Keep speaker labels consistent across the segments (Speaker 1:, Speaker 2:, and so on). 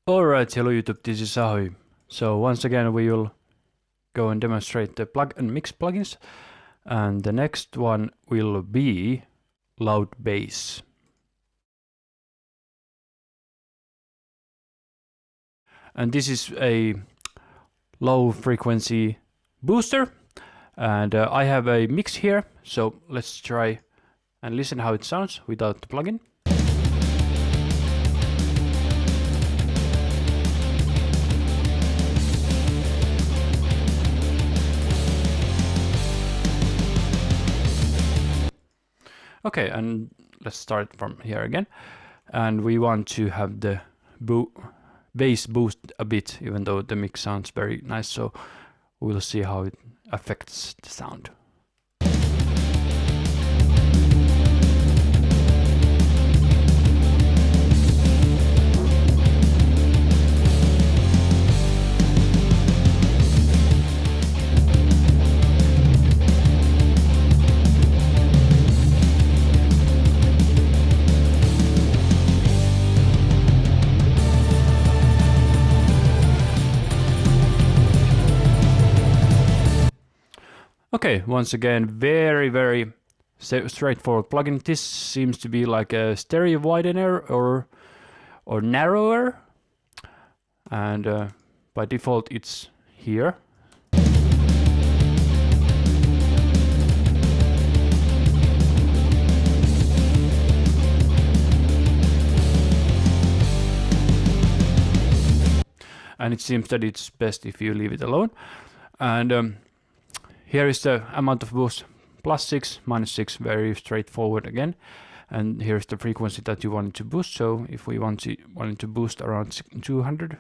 Speaker 1: Alright, hello YouTube, this is Ahoy. So once again we will go and demonstrate the plug and mix plugins, and the next one will be LoudBass. And this is a low frequency booster, and I have a mix here, so let's try and listen how it sounds without the plugin. Okay, and let's start from here again. And we want to have the bass boost a bit, even though the mix sounds very nice, so we'll see how it affects the sound. Okay, once again, very straightforward plugin. This seems to be like a stereo widener or narrower, and by default it's here. And it seems that it's best if you leave it alone. And here is the amount of boost, +6, -6, very straightforward again. And here's the frequency that you wanted to boost. So if we wanted to boost around 200.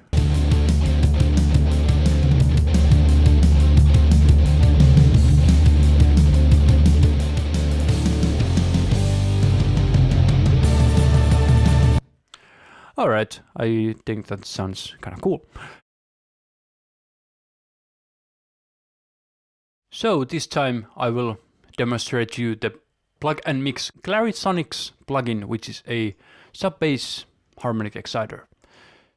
Speaker 1: Alright, I think that sounds kind of cool. So this time I will demonstrate to you the plug and mix Clarisonix plugin, which is a sub-bass harmonic exciter.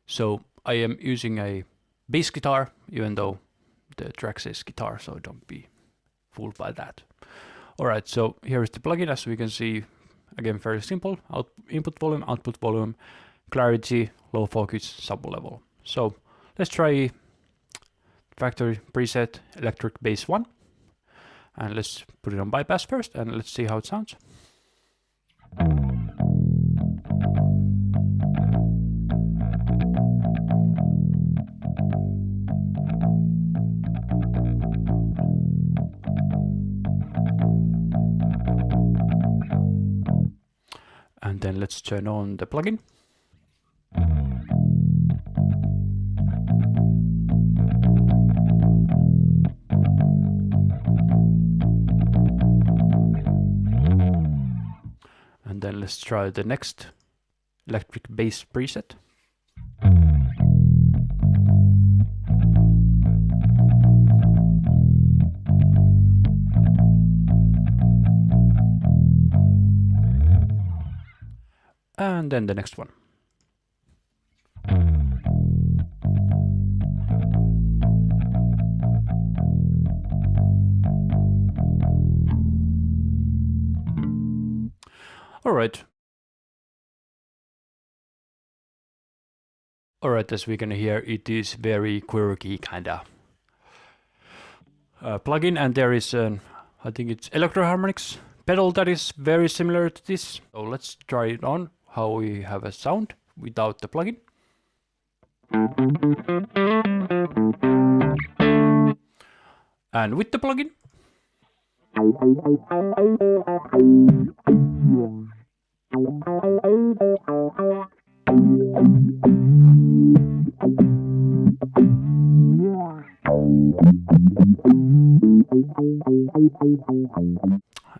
Speaker 1: So I am using a bass guitar, even though the track says guitar, so don't be fooled by that. Alright, so here is the plugin. As we can see, again very simple: input volume, output volume, clarity, low focus, sub level. So let's try factory preset electric bass 1. And let's put it on bypass first, and let's see how it sounds. And then let's turn on the plugin. And then let's try the next electric bass preset. And then the next one. Alright, as we're gonna hear, it is very quirky kinda plugin, and there is an, I think it's Electro Harmonix pedal that is very similar to this. So let's try it on, how we have a sound without the plugin. And with the plugin.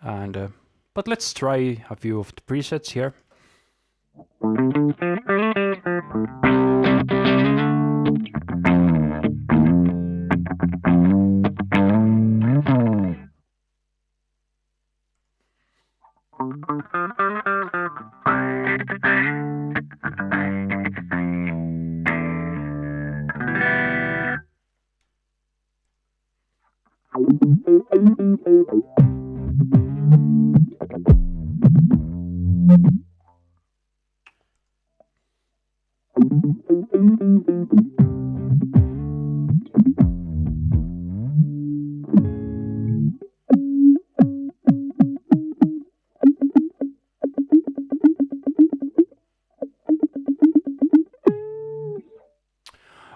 Speaker 1: And but let's try a few of the presets here.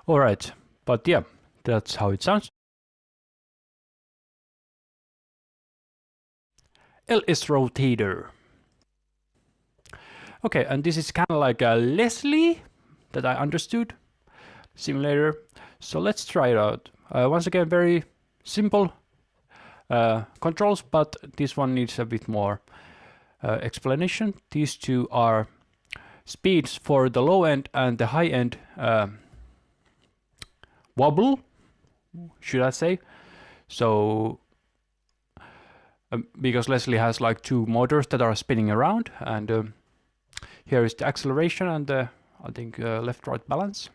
Speaker 1: Alright, but yeah, that's how it sounds. LS-Rotator. Okay, and this is kind of like a Leslie that I understood simulator. So let's try it out. Once again, very simple controls, but this one needs a bit more explanation. These two are speeds for the low end and the high end wobble, should I say. So because Leslie has like two motors that are spinning around, and here is the acceleration and the, I think, left-right balance.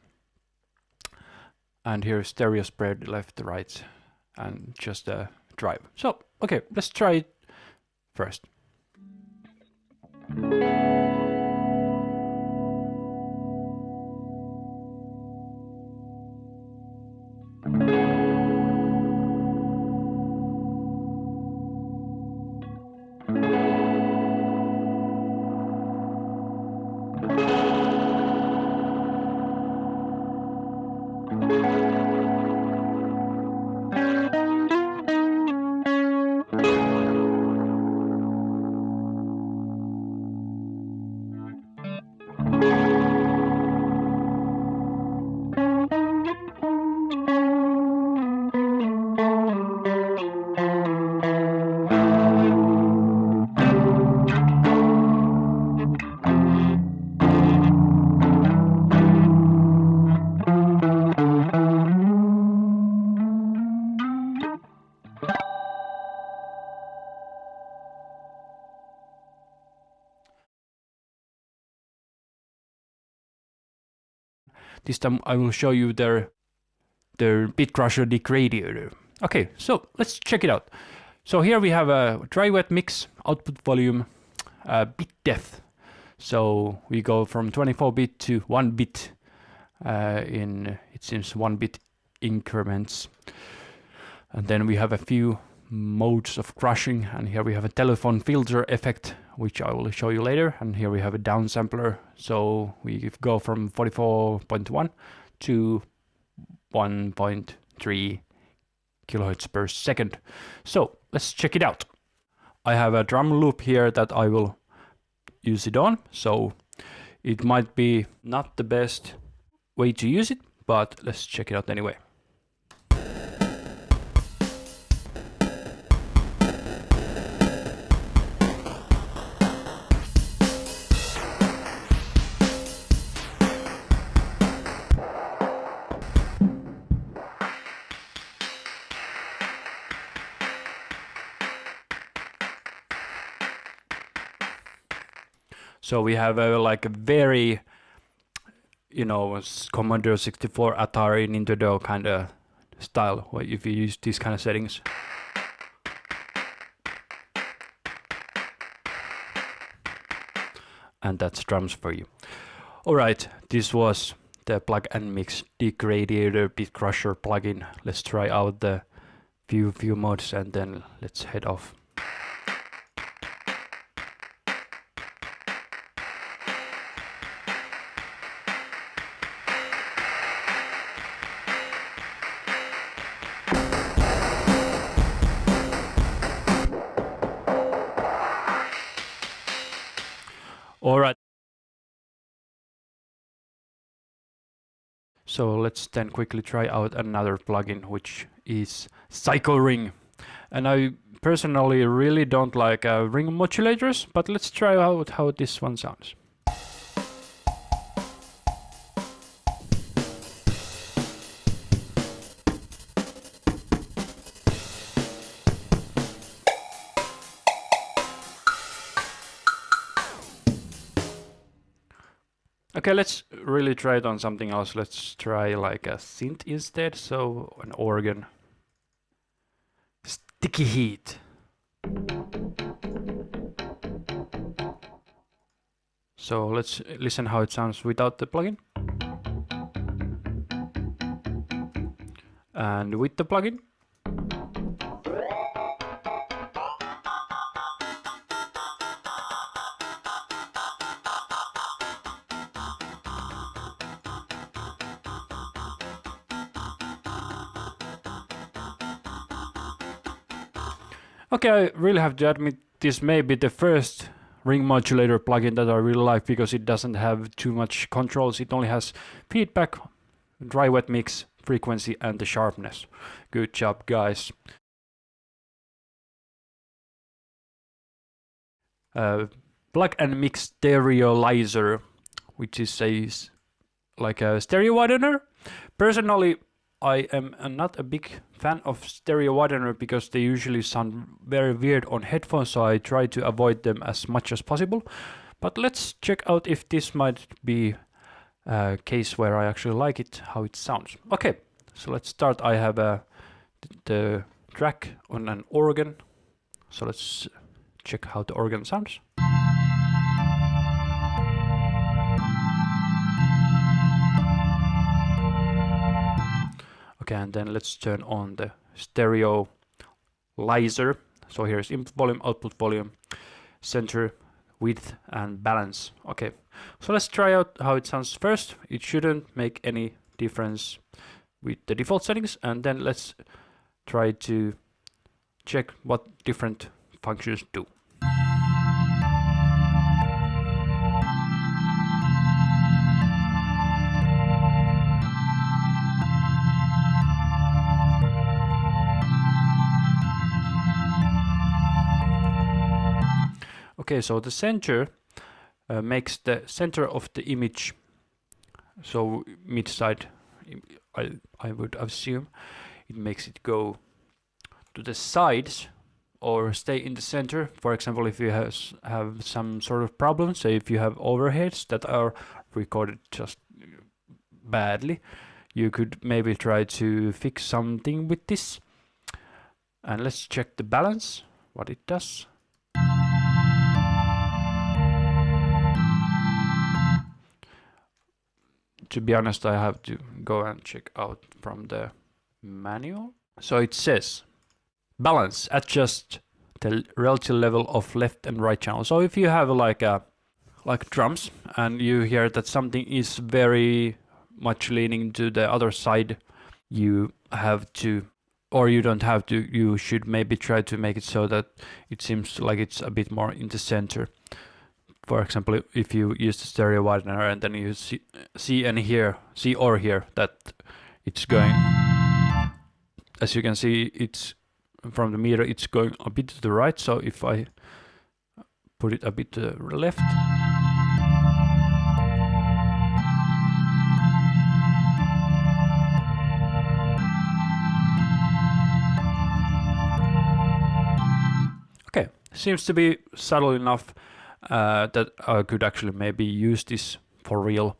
Speaker 1: And here is stereo spread left-right and just a drive. So, okay, let's try it first. This time I will show you their bit crusher degradiator. Okay, so let's check it out. So here we have a dry wet mix, output volume, bit depth. So we go from 24 bit to 1 bit in, it seems, 1 bit increments. And then we have a few modes of crushing, and here we have a telephone filter effect, which I will show you later. And here we have a downsampler, so we go from 44.1 to 1.3 kilohertz per second. So let's check it out. I have a drum loop here that I will use it on, so it might be not the best way to use it, but let's check it out anyway. So we have like a very, you know, Commodore 64, Atari, Nintendo kind of style, if you use these kind of settings. And that's drums for you. Alright, this was the Plug and Mix Degradiator Bit Crusher plugin. Let's try out the few modes and then let's head off. Alright. So let's then quickly try out another plugin, which is Psycho Ring. And I personally really don't like ring modulators, but let's try out how this one sounds. Okay, let's really try it on something else. Let's try like a synth instead, so an organ. sticky heat. So let's listen how it sounds without the plugin. And with the plugin. Okay, I really have to admit this may be the first ring modulator plugin that I really like because it doesn't have too much controls. It only has feedback, dry wet mix, frequency and the sharpness. Good job, guys. Plug and mix Stereolizer, which is like a stereo widener. Personally, I am not a big fan of stereo widener because they usually sound very weird on headphones, so I try to avoid them as much as possible. But let's check out if this might be a case where I actually like it, how it sounds. Okay, so let's start. I have the track on an organ, so let's check how the organ sounds. Okay, and then let's turn on the Stereolizer. So here's input volume, output volume, center, width, and balance. Okay, so let's try out how it sounds first. It shouldn't make any difference with the default settings, and then let's try to check what different functions do. Okay, so the center makes the center of the image, so mid side, I would assume, it makes it go to the sides or stay in the center. For example, if you have some sort of problem, say if you have overheads that are recorded just badly, you could maybe try to fix something with this. And let's check the balance, what it does. To be honest, I have to go and check out from the manual. So it says, balance, adjust the relative level of left and right channel. So if you have like drums and you hear that something is very much leaning to the other side, you have to, or you don't have to, you should maybe try to make it so that it seems like it's a bit more in the center. For example, if you use the stereo widener and then you see or hear that it's going, as you can see, it's from the meter, it's going a bit to the right. So if I put it a bit to the left, okay, seems to be subtle enough that I could actually maybe use this for real.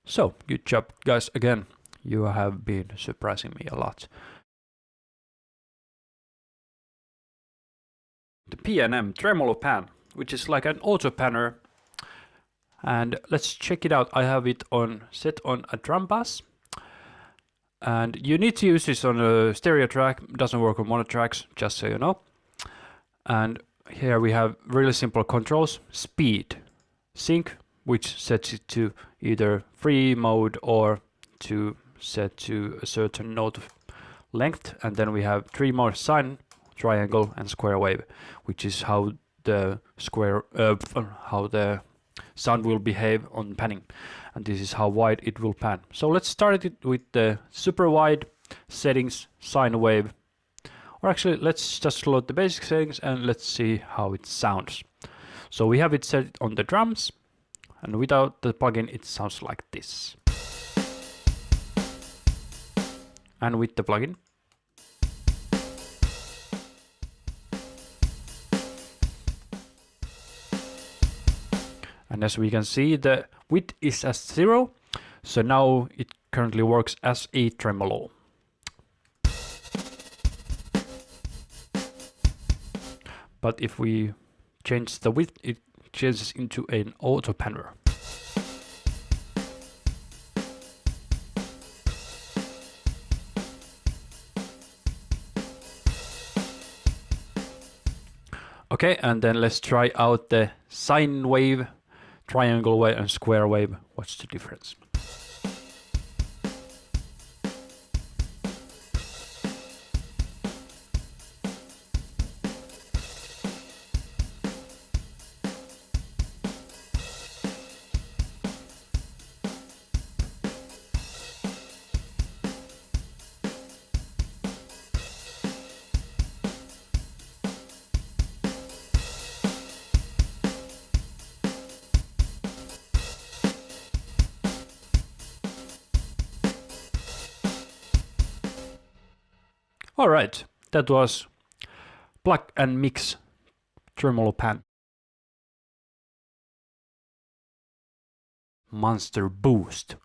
Speaker 1: So, good job, guys. Again, you have been surprising me a lot. The PNM Tremolo Pan, which is like an auto panner. And let's check it out. I have it set on a drum bass. And you need to use this on a stereo track. It doesn't work on mono tracks, just so you know. And here we have really simple controls. Speed, sync, which sets it to either free mode or to set to a certain note length. And then we have three more: sine, triangle, and square wave, which is how the sound will behave on panning. And this is how wide it will pan. So let's start it with the super wide settings, sine wave. Or actually, let's just load the basic settings and let's see how it sounds. So we have it set on the drums, and without the plugin it sounds like this. And with the plugin, and as we can see, the width is as 0, so now it currently works as a tremolo. but if we change the width, it changes into an auto panner. Okay, and then let's try out the sine wave, triangle wave, and square wave. What's the difference? Alright, that was Plug and Mix Tremolo Pan. Monster Boost.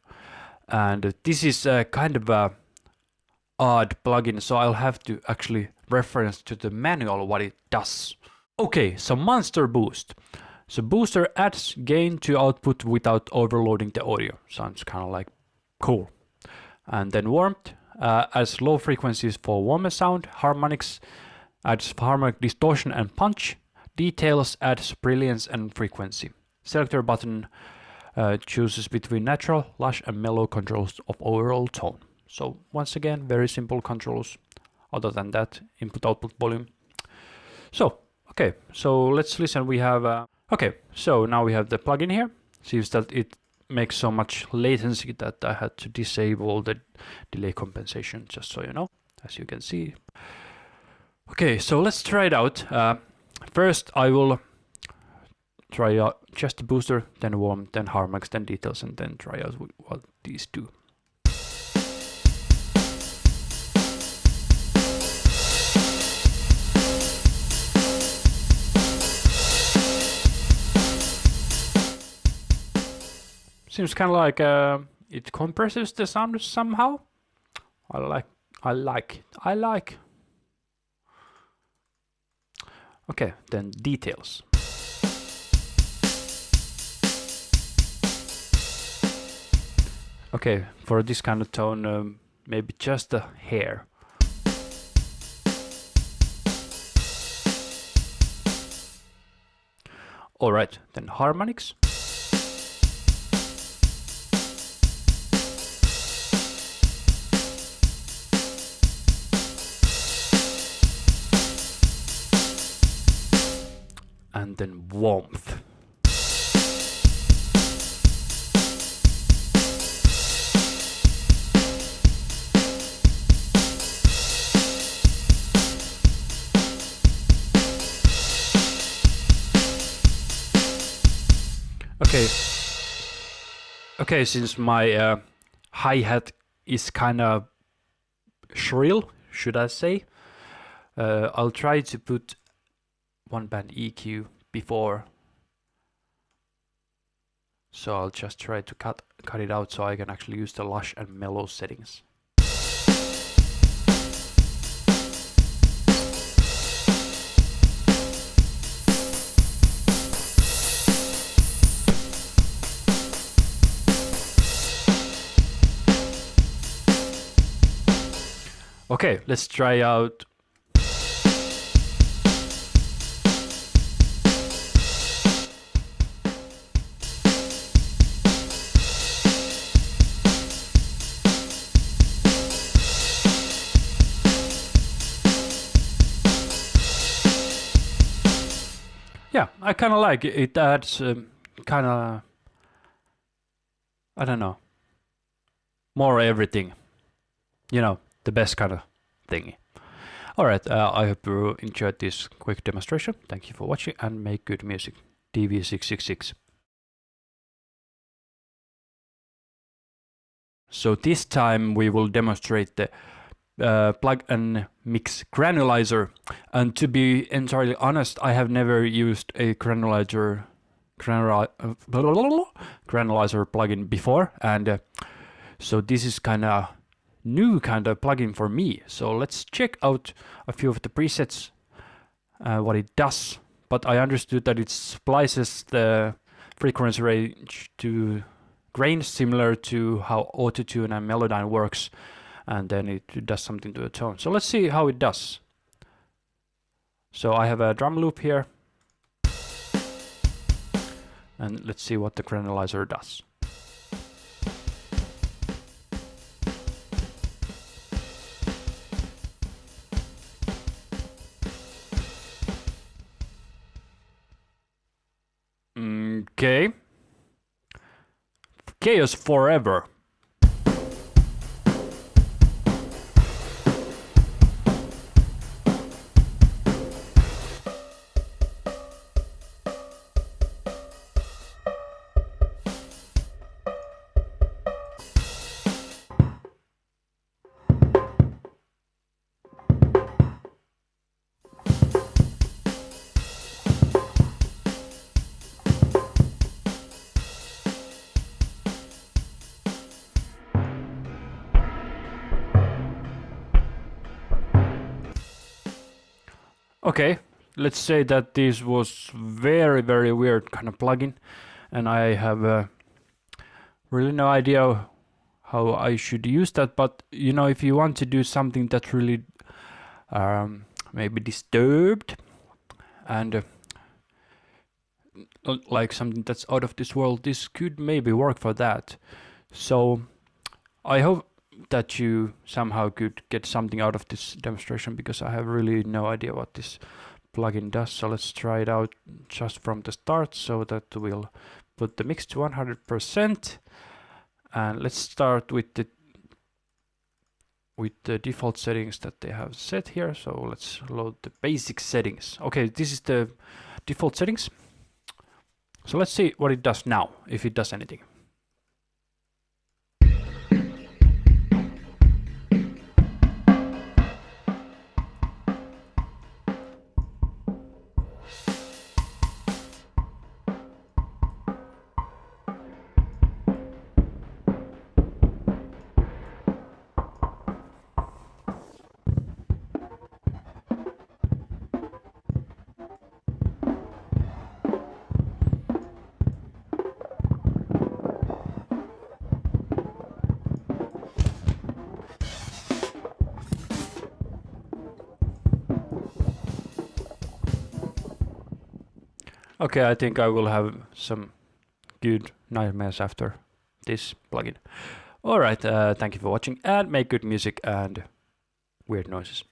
Speaker 1: And this is a kind of a odd plugin, so I'll have to actually reference to the manual what it does. Okay, so Monster Boost. So booster adds gain to output without overloading the audio. Sounds kind of like cool. And then Warmth. Adds low frequencies for warmer sound. Harmonics adds harmonic distortion and punch. Details adds brilliance and frequency. Selector button chooses between natural, lush, and mellow controls of overall tone. So once again, very simple controls. Other than that, input-output volume. So okay, so let's listen. We have okay, so now we have the plugin here. Seems that it makes so much latency that I had to disable the delay compensation, just so you know, as you can see. Okay, so let's try it out. First I will try out just the booster, then warm, then harmonics, then details, and then try out what these do. Seems kind of like it compresses the sound somehow. I like. Okay, then details. Okay, for this kind of tone, maybe just a hair. All right, then harmonics. And then warmth. Okay, since my hi-hat is kind of shrill, should I say, I'll try to put one band EQ before, so I'll just try to cut it out so I can actually use the lush and mellow settings. Okay, let's try out. Yeah, I kind of like it. It adds kind of, I don't know, more everything. You know, the best kind of thingy. Alright, I hope you enjoyed this quick demonstration. Thank you for watching and make good music. DV666. So this time we will demonstrate the plug and mix Granulizer, and to be entirely honest, I have never used a Granulizer plugin before, and so this is kind of new kind of plugin for me. So let's check out a few of the presets what it does, but I understood that it splices the frequency range to grains similar to how Autotune and Melodyne works, and then it does something to the tone. So let's see how it does. So I have a drum loop here, and let's see what the Granulizer does. Okay. Chaos forever. Okay, let's say that this was very weird kind of plugin, and I have really no idea how I should use that. But you know, if you want to do something that's really maybe disturbed and like something that's out of this world, this could maybe work for that. So I hope that you somehow could get something out of this demonstration, because I have really no idea what this plugin does. So let's try it out just from the start, so that we'll put the mix to 100%, and let's start with the default settings that they have set here. So let's load the basic settings. Okay, this is the default settings. So let's see what it does now, if it does anything. Okay, I think I will have some good nightmares after this plugin. Alright, thank you for watching, and make good music and weird noises.